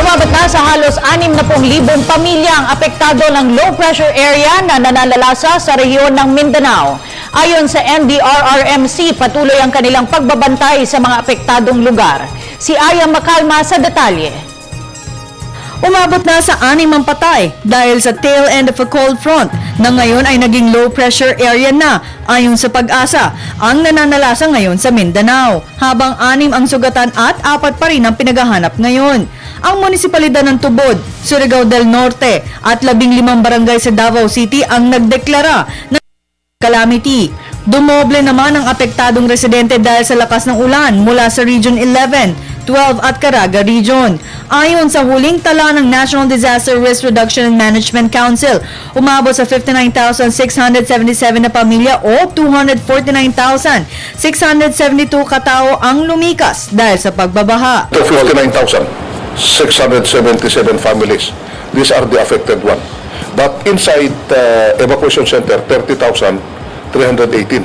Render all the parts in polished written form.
Umabot na sa halos 60,000 pamilya ang apektado ng low pressure area na nananalasa sa rehiyon ng Mindanao. Ayon sa NDRRMC, patuloy ang kanilang pagbabantay sa mga apektadong lugar. Si Aya Macalma sa detalye. Umabot na sa 6 ang patay dahil sa tail end of a cold front na ngayon ay naging low pressure area na ayon sa Pag-asa ang nananalasa ngayon sa Mindanao, habang 6 ang sugatan at 4 pa rin ang pinaghahanap ngayon. Ang munisipalidad ng Tubod, Surigao del Norte at 15 barangay sa Davao City ang nagdeklara ng calamity. Dumoble naman ang apektadong residente dahil sa lakas ng ulan mula sa Region 11, 12 at Caraga Region. Ayon sa huling tala ng National Disaster Risk Reduction and Management Council, umabot sa 59,677 na pamilya o 249,672 katao ang lumikas dahil sa pagbabaha. 59,677 families. These are the affected one. But inside evacuation center, 30,318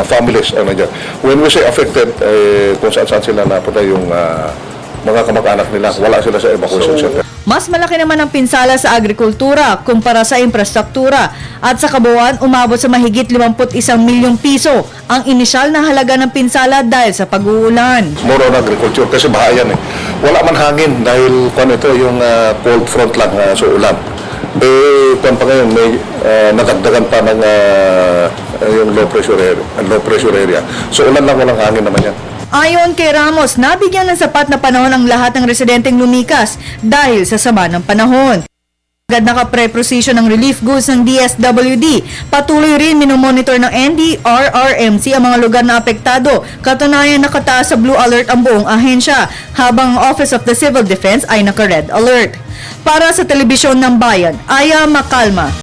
families ang nandiyan. When we say affected, kung saan sila napunta yung mga kamag-anak nila, wala sila sa evacuation center. Mas malaki naman ang pinsala sa agrikultura kumpara sa infrastruktura at sa kabuuan umabot sa mahigit 51 milyong piso ang inisyal na halaga ng pinsala dahil sa pag-uulan. More on agriculture kasi baha yan eh. Wala man hangin dahil ito yung cold front lang sa ulan. Pa ngayon may nadagdagan pa ng yung low pressure area. So ulan lang, walang hangin naman yan. Ayon kay Ramos, nabigyan ng sapat na panahon ang lahat ng residenteng lumikas dahil sa sama ng panahon. Agad nakapre-precision ng relief goods ng DSWD. Patuloy rin minomonitor ng NDRRMC ang mga lugar na apektado. Katunayan nakataas sa blue alert ang buong ahensya, habang ang Office of the Civil Defense ay naka-red alert. Para sa Telebisyon ng Bayan, Aya Macalma.